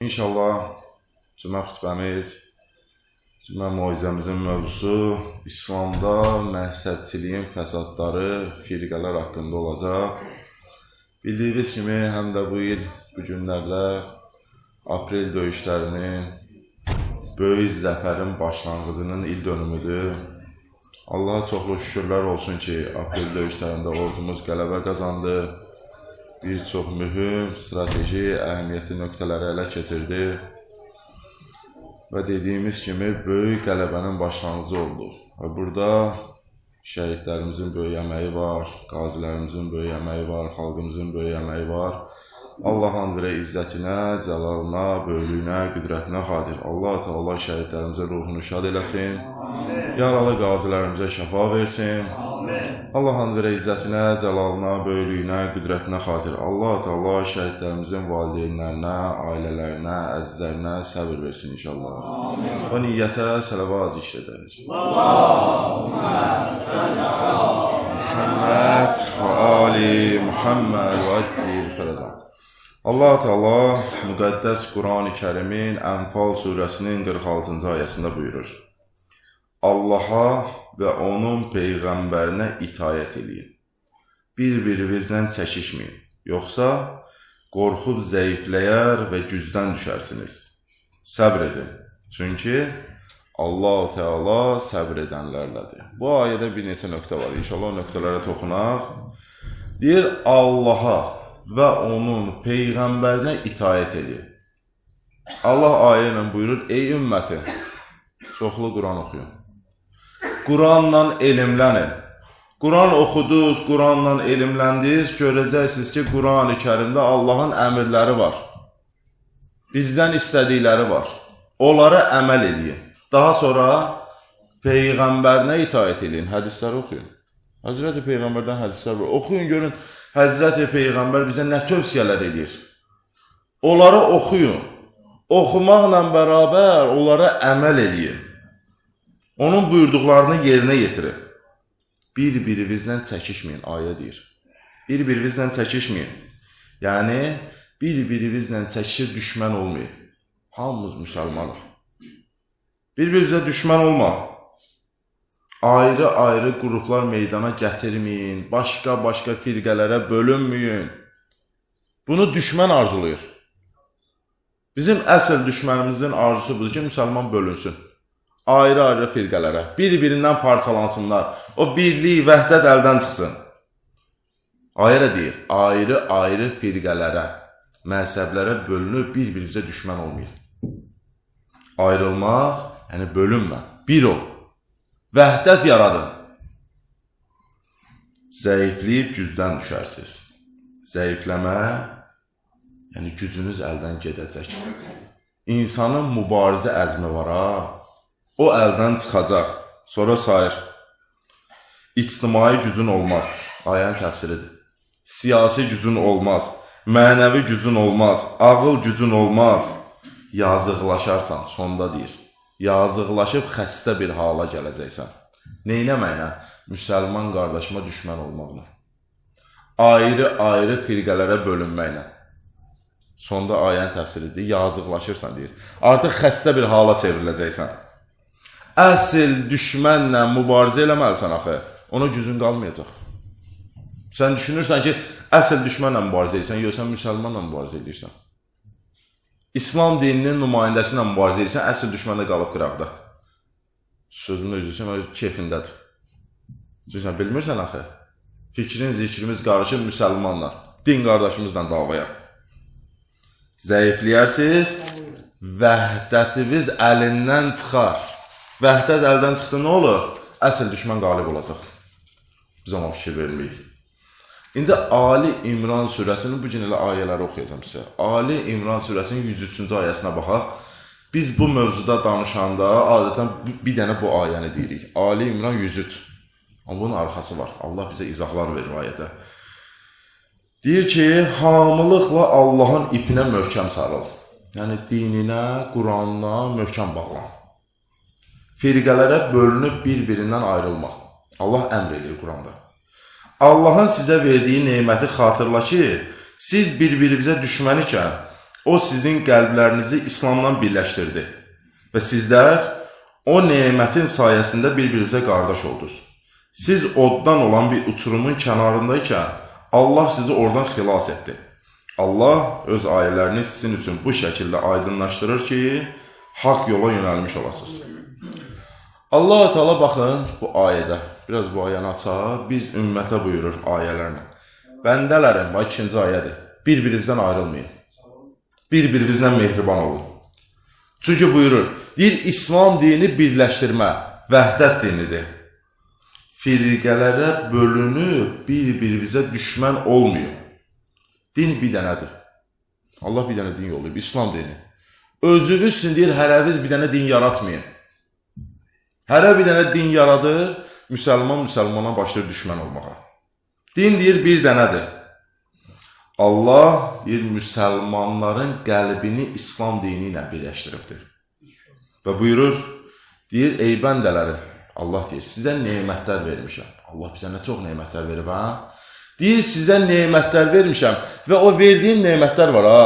İnşallah cümə xütbəmiz, cümə moizəmizin mövzusu İslamda məhzəbçiliyin fəsadları, firqələr haqqında olacaq. Bildiyiniz kimi, həm də bu il, bu günlərdə aprel döyüşlərinin, böyük zəfərin başlanğıcının il dönümüdür. Allaha çoxlu şükürlər olsun ki, aprel döyüşlərində ordumuz qələbə qazandı. Bir çox mühüm, strateji, əhəmiyyətli nöqtələri ələ keçirdi və dediyimiz kimi böyük qələbənin başlanğıcı oldu. Və burada şəhidlərimizin böyük əməyi var, qazilərimizin böyük əməyi var, xalqımızın böyük əməyi var. Allah and verə izzətinə, cəlalına, böyüklüyünə, qüdrətinə xatir. Allah Teala şəhidlərimizə ruhunu şad eləsin. Yaralı qazilərimizə şəfa versin. Allah and verə izzətinə, cəlalına, böyüklüyünə, qüdrətinə xatir. Allah Teala şəhidlərimizin valideynlərinə, ailələrinə, əzizlərinə səbir versin inşallah. Və niyyətə sələvat zikr edək. Allahümmə səllə ala Muhammed və ali Muhammed və əcil fərəzəm. Allah Teala müqəddəs Quran-ı Kərimin Ənfal surəsinin 46-cı ayəsində buyurur. Allaha və onun Peyğəmbərinə itayət eləyin. Bir-birinizlə çəkişməyin. Yoxsa qorxub zəifləyər və gücdən düşərsiniz. Səbr edin. Çünki Allah Teala səbr edənlərlədir. Bu ayədə bir neçə nöqtə var. İnşallah o nöqtələrə toxunaq. Deyir, Allaha və onun Peyğəmbərinə itayət edin. Allah ayə ilə buyurur, ey ümməti, çoxlu Quran oxuyun. Quranla elmlənin. Quran oxudunuz, Quranla elmləndiniz, görəcəksiniz ki, Quran-ı Kərimdə Allahın əmrləri var. Bizdən istədikləri var. Onlara əməl edin. Daha sonra Peyğəmbərinə itayət edin, hədisləri oxuyun. Həzrəti Peyğəmbərdən hədislər var. Oxuyun, görün, Həzrəti Peyğəmbər bizə nə tövsiyələr edir. Onları oxuyun. Oxumaqla bərabər onlara əməl edin. Onun buyurduqlarını yerinə yetirin. Bir-birinizlə çəkişməyin, ayə deyir. Bir-birinizlə çəkişməyin. Yəni, bir-birinizlə çəkişib düşmən olmayın. Hamımız müsəlmanıq. Bir-birinizə düşmən olma. Ayrı-ayrı qruplar meydana gətirməyin, başqa-başqa firqələrə bölünməyin. Bunu düşmən arzulayır. Bizim əsl düşmənimizin arzusu budur ki, müsəlman bölünsün. Ayrı-ayrı firqələrə, bir-birindən parçalansınlar. O birlik, vəhdət əldən çıxsın. Ayrı deyir, ayrı-ayrı firqələrə, məzhəblərə bölünüb bir-birinizə düşmən olmayın. Ayrılmaq, yəni bölünmə, bir ol. Vəhdət yaradın. Zəifləyib gücdən düşərsiniz. Zəifləmə, yəni gücünüz əldən gedəcək. İnsanın mübarizə əzmi var ha. O əldən çıxacaq. Sonra sayır. İctimai gücün olmaz. Ayənin təfsiridir. Siyasi gücün olmaz. Mənəvi gücün olmaz. Ağıl gücün olmaz. Yazıqlaşarsan, sonda deyir. Yazıqlaşıb xəstə bir hala gələcəksən. Neynəməklə? Müsəlman qardaşıma düşmən olmaqla. Ayrı-ayrı firqələrə bölünməklə. Sonda ayənin təfsiridir, yazıqlaşırsan deyir. Artıq xəstə bir hala çevriləcəksən. Əsl düşmənlə mübarizə eləməlisən axı. Ona gücün qalmayacaq. Sən düşünürsən ki, əsl düşmənlə mübarizə edirsən, yox, sən müsəlmanla mübarizə edirsən. İslam dininin nümayəndəsi ilə mübarizə edirsən, əsl düşmən də qalıb qıraqda. Sözümün özüsən, keyfindədir. Çünki bilmirsən axı. Fikrin, zikrimiz qarışıb müsəlmanla, din qardaşımızla davaya. Zəifləyərsiniz, vəhdətiniz əlindən çıxar. Vəhdət əldən çıxdı, nə olur? Əsl düşmən qalib olacaq. Biz ona fikir verməyik. İndi Ali İmran surəsinin bu gün elə ayələri oxuyacağım sizə. Ali İmran surəsinin 103-cü ayəsinə baxaq. Biz bu mövzuda danışanda adətən bir dənə bu ayəni deyirik. Ali İmran 103. Amma bunun arxası var. Allah bizə izahlar verir ayədə. Deyir ki, hamılıqla Allahın ipinə möhkəm sarıl. Yəni dininə, Quranına möhkəm bağlan. Firqələrə bölünüb bir-birindən ayrılma. Allah əmr eləyir Quranda. Allahın sizə verdiyi neməti xatırla ki, siz bir-birinizə düşmən ikən, O sizin qəlblərinizi İslamdan birləşdirdi və sizlər o nemətin sayəsində bir-birinizə qardaş oldunuz. Siz oddan olan bir uçurumun kənarındaykən Allah sizi oradan xilas etdi. Allah öz ayələrini sizin üçün bu şəkildə aydınlaşdırır ki, haqq yola yönəlmiş olasınız. Allah-u Teala baxın bu ayədə, biraz bu ayəni açaq, biz ümmətə buyurur ayələrlə. Bəndələrim, bu ikinci ayədir, bir-birinizdən ayrılmayın. Bir-birinizdən mehriban olun. Çünki buyurur, deyir, İslam dini birləşdirmə, vəhdət dinidir. Firqələrə bölünüb bir-birinizə düşmən olmuyor. Din bir dənədir. Allah bir dənə din yollayıb, İslam dini. Özünüz üçün deyir, hərəviz bir dənə din yaratmayın. Hərə bir dənə din yaradır, müsəlmana başlayır düşmən olmağa. Din deyir, bir dənədir. Allah deyir, müsəlmanların qəlbini İslam dini ilə birləşdiribdir. Və buyurur, deyir, ey bəndələrim, Allah deyir, sizə nemətlər vermişəm. Allah bizə nə çox nemətlər verib, ha? Deyir, sizə nemətlər vermişəm və o verdiyim nemətlər var, ha?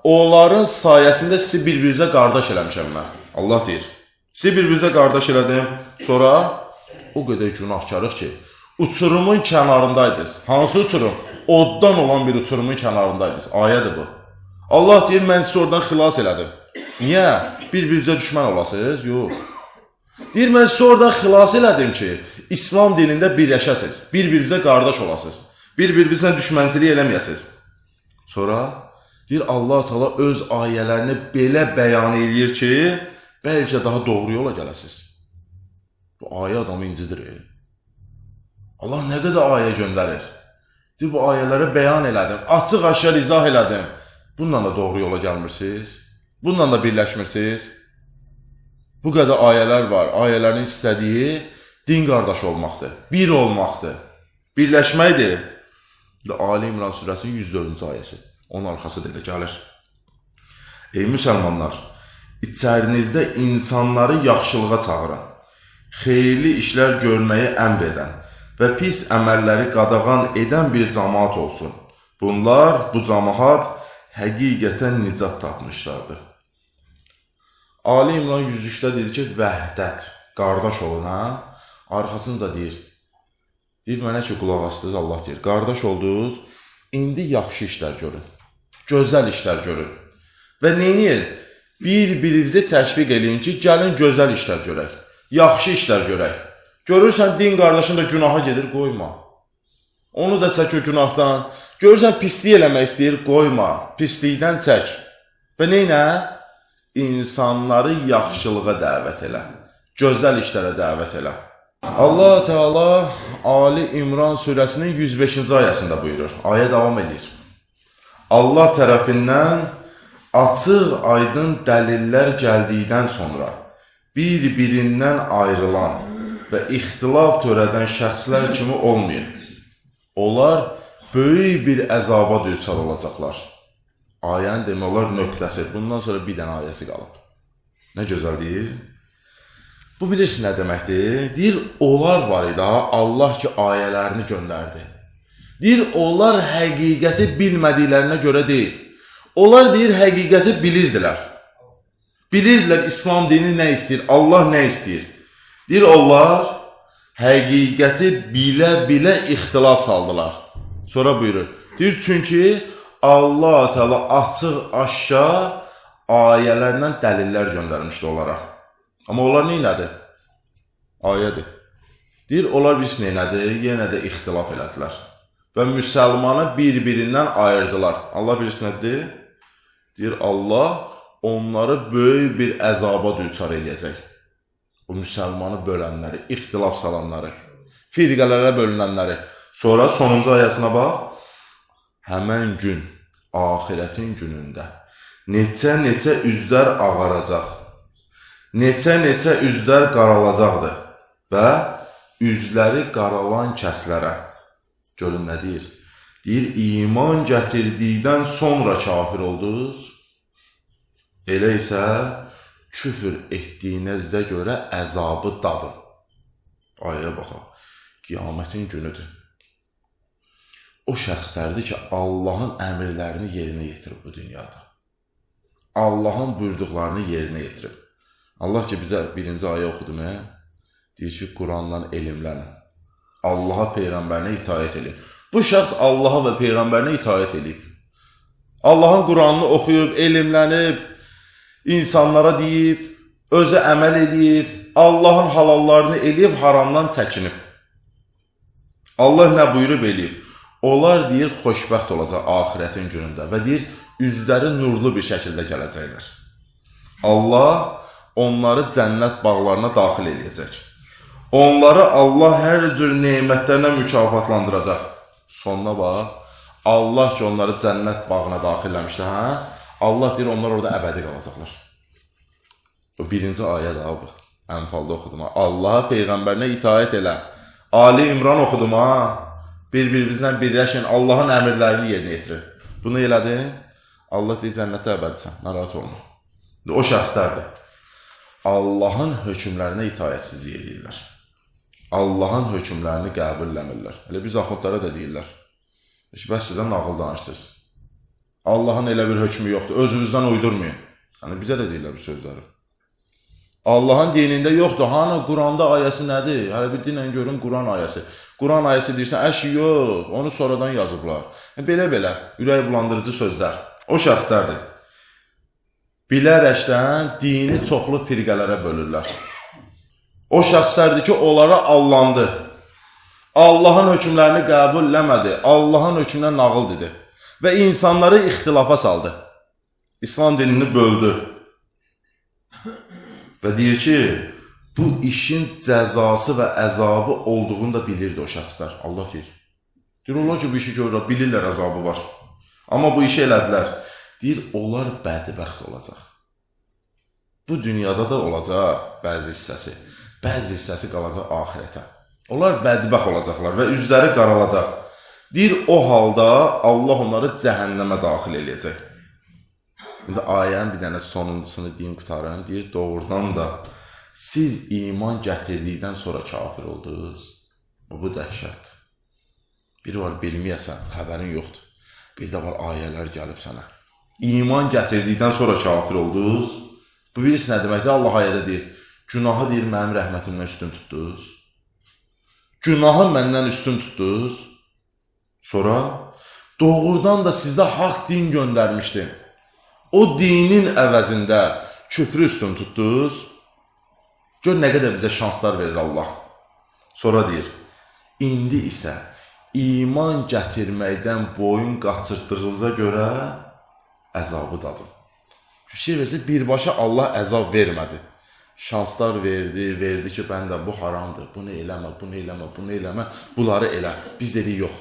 Onların sayəsində sizi bir-birinizə qardaş eləmişəm mən. Allah deyir, sizi bir-birinizə qardaş elədim, sonra o qədər günahkarıq ki, uçurumun kənarındaydınız. Hansı uçurum? Oddan olan bir uçurumun kənarındaydınız. Ayədir bu. Allah deyir, mən sizi oradan xilas elədim. Niyə? Bir-birinizə düşmən olasınız? Yox. Deyir, mən sizi oradan xilas elədim ki, İslam dinində birləşəsiniz, bir-birinizə qardaş olasınız, bir-birinizə düşmənçilik eləməyəsiniz. Sonra deyir, Allah-u Teala öz ayələrini belə bəyan edir ki, bəlkə daha doğru yola gələsiniz. Bu ayə adamı incidir. Allah nə qədər ayə göndərir. Deyir, bu ayələri bəyan elədim, açıq-aşkar izah elədim. Bununla da doğru yola gəlmirsiniz, bununla da birləşmirsiniz. Bu qədər ayələr var, ayələrin istədiyi din qardaşı olmaqdır, bir olmaqdır, birləşməkdir. Ali İmran surəsinin 104-cü ayəsi, onun arxası da elə gəlir. Ey müsəlmanlar, içərinizdə insanları yaxşılığa çağıran, xeyirli işlər görməyi əmr edən və pis əməlləri qadağan edən bir cəmaat olsun. Bunlar, bu cəmaat həqiqətən nicat tapmışlardır. Ali İmran 103-də deyir ki, vəhdət, qardaş olun, ha? Arxasınca deyir, mənə ki, qulaq astınız, Allah deyir, qardaş oldunuz, indi yaxşı işlər görün, gözəl işlər görün. Və neyini? Bir-birinizi təşviq eləyin ki, gəlin gözəl işlər görək, yaxşı işlər görək. Görürsən, din qardaşın da günaha gedir, qoyma. Onu da çək o günahdan. Görürsən, pislik eləmək istəyir, qoyma, pislikdən çək. Və neynə? İnsanları yaxşılığa dəvət elə, gözəl işlərə dəvət elə. Allah Teala Ali İmran surəsinin 105-ci ayəsində buyurur. Ayə davam edir. Allah tərəfindən açıq, aydın dəlillər gəldikdən sonra bir-birindən ayrılan və ixtilaf törədən şəxslər kimi olmayın. Onlar böyük bir əzaba düçar olacaqlar. Ayəni demək olar nöqtəsi. Bundan sonra bir dənə ayəsi qalıb. Nə gözəl deyir? Bu bilirsin nə deməkdir? Deyir, onlar var idi, Allah ki, ayələrini göndərdi. Deyir, onlar həqiqəti bilmədiklərinə görə deyil. Onlar deyir, həqiqəti bilirdilər. Bilirdilər İslam dini nə istəyir, Allah nə istəyir. Deyir, onlar həqiqəti bilə-bilə ixtilaf saldılar. Sonra buyurur. Deyir, çünki Allah Teala açıq-aşkar ayələrlə dəlillər göndərmişdi onlara. Amma onlar neynədir? Ayədir. Deyir, onlar biz neynədir? Yenə də ixtilaf elədilər. Və müsəlmanı bir-birindən ayırdılar. Allah bilirsin nədir? Deyir, Allah onları böyük bir əzaba düçar eləyəcək. O müsəlmanı bölənləri, ixtilaf salanları, firqələrə bölünənləri. Sonra sonuncu ayəsinə bax. Həmən gün, axirətin günündə neçə-neçə üzlər ağaracaq, neçə-neçə üzlər qaralacaqdır və üzləri qaralan kəslərə. Görün nə deyir? Deyir, iman gətirdikdən sonra kafir oldunuz, elə isə küfür etdiyinizə görə əzabı dadın. Ayəyə baxaq, qiyamətin günüdür. O şəxslərdir ki, Allahın əmrlərini yerinə yetirib bu dünyada. Allahın buyurduqlarını yerinə yetirib. Allah ki, bizə birinci ayə oxudu nə? Deyir ki, Qurandan elmlənin. Allaha, Peyğəmbərinə itaət edin. Bu şəxs Allaha və Peyğəmbərinə itaət edib. Allahın Quranını oxuyub, elmlənib, insanlara deyib, özü əməl edib, Allahın halallarını eləyib, haramdan çəkinib. Allah nə buyurub eləyib? Onlar deyir, xoşbəxt olacaq axirətin günündə və deyir, üzləri nurlu bir şəkildə gələcəklər. Allah onları cənnət bağlarına daxil edəcək. Onları Allah hər cür nemətlərlə mükafatlandıracaq. Sonuna bax, Allah ki, onları cənnət bağına daxilləmişdi, hə? Allah deyir, onlar orada əbədi qalacaqlar. O birinci ayə də bu. Ənfalda oxudum, ha? Allaha, Peyğəmbərinə itaət elə. Ali İmran oxudum, ha? Bir-birimizlə birləşin, Allahın əmirlərini yerinə yetirir. Bunu elədin, Allah deyir, cənnətdə əbədisən, narahat olma. O şəxslərdir. Allahın hökmlərinə itaətsizlik edirlər. Allahın hökmlərini qəbulləmirlər. Elə biz axundlara da deyirlər. Bəs sizdən nağıl danışdınız. Allahın elə bir hökmü yoxdur, özünüzdən uydurmayın. Yəni, bizə də deyirlər bu sözləri. Allahın dinində yoxdur. Hani Quranda ayəsi nədir? Hələ bir dinlə görün Quran ayəsi. Quran ayəsi deyirsən, əşi yox, onu sonradan yazıblar. Belə-belə, ürək bulandırıcı sözlər. O şəxslərdir. Bilərəkdən dini çoxlu firqələrə bölürlər. O şəxslərdir ki, onlara allandı. Allahın hökmlərini qəbulləmədi. Allahın hökmünə nağıl dedi. Və insanları ixtilafa saldı. İslam dinini böldü. Və deyir ki, bu işin cəzası və əzabı olduğunu da bilirdi o şəxslər. Allah deyir. Deyir, onlar ki, bu işi görürlər, bilirlər əzabı var. Amma bu işi elədilər. Deyir, onlar bədbəxt olacaq. Bu dünyada da olacaq bəzi hissəsi. Bəzi hissəsi qalacaq axirətə. Onlar bədbəxt olacaqlar və üzləri qaralacaq. Deyir, o halda Allah onları cəhənnəmə daxil eləyəcək. İndi ayənin bir dənə sonuncusunu deyim, qutarım. Deyir, doğrudan da siz iman gətirdikdən sonra kafir oldunuz. Bu dəhşətdir. Biri var, bilməyəsən, xəbərin yoxdur. Bir də var, ayələr gəlib sənə. İman gətirdikdən sonra kafir oldunuz. Bu birisi nə deməkdir? Allah ayədə deyir, günahı deyir, mənim rəhmətimdən üstün tutdunuz. Günahı məndən üstün tutdunuz. Sonra, doğrudan da sizə haqq din göndərmişdim. O dinin əvəzində küfrü üstün tutdunuz. Gör, nə qədər bizə şanslar verir Allah. Sonra deyir, indi isə iman gətirməkdən boyun qaçırtdığınıza görə əzabı dadım. Fikir versə, birbaşa Allah əzab vermədi. Şanslar verdi ki, bəndə bu haramdır, bunu eləmə, bunu eləmə, bunu eləmə, bunları elə. Biz dedik, yox.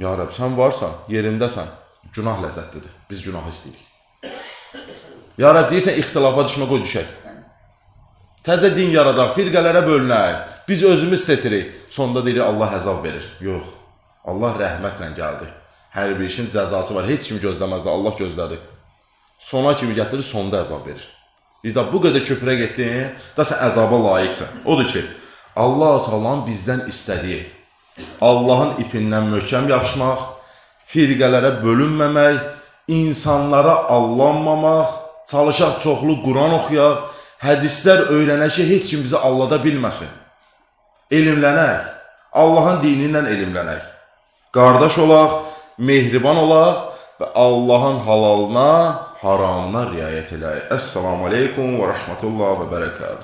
Ya Rəbb, sən varsan, yerindəsən, günah ləzzətlidir, biz günah istəyirik. Ya Rəbb, deyirsən, ixtilafa düşmə, qoy düşək. Təzə din yaradaq, firqələrə bölünək, biz özümüz seçirik. Sonda deyirik, Allah əzab verir. Yox, Allah rəhmətlə gəldi. Hər bir işin cəzası var, heç kim gözləməzdi, Allah gözlədi. Sona kimi gətirir, sonda əzab verir. Bir də bu qədər küfrə getdin, da sən əzaba layiqsən. Odur ki, Allah-u bizdən istədiyi, Allahın ipindən möhkəm yapışmaq, firqələrə bölünməmək, insanlara allanmamaq, çalışaq çoxlu Quran oxuyaq, hədislər öyrənək ki, heç kim bizi allada bilməsin. Elmlənək, Allahın dini ilə elmlənək. Qardaş olaq, mehriban olaq və Allahın halalına, haramına riayət eləyək. Əssalamu aleykum və rəhmətullah və bərəkatuhu.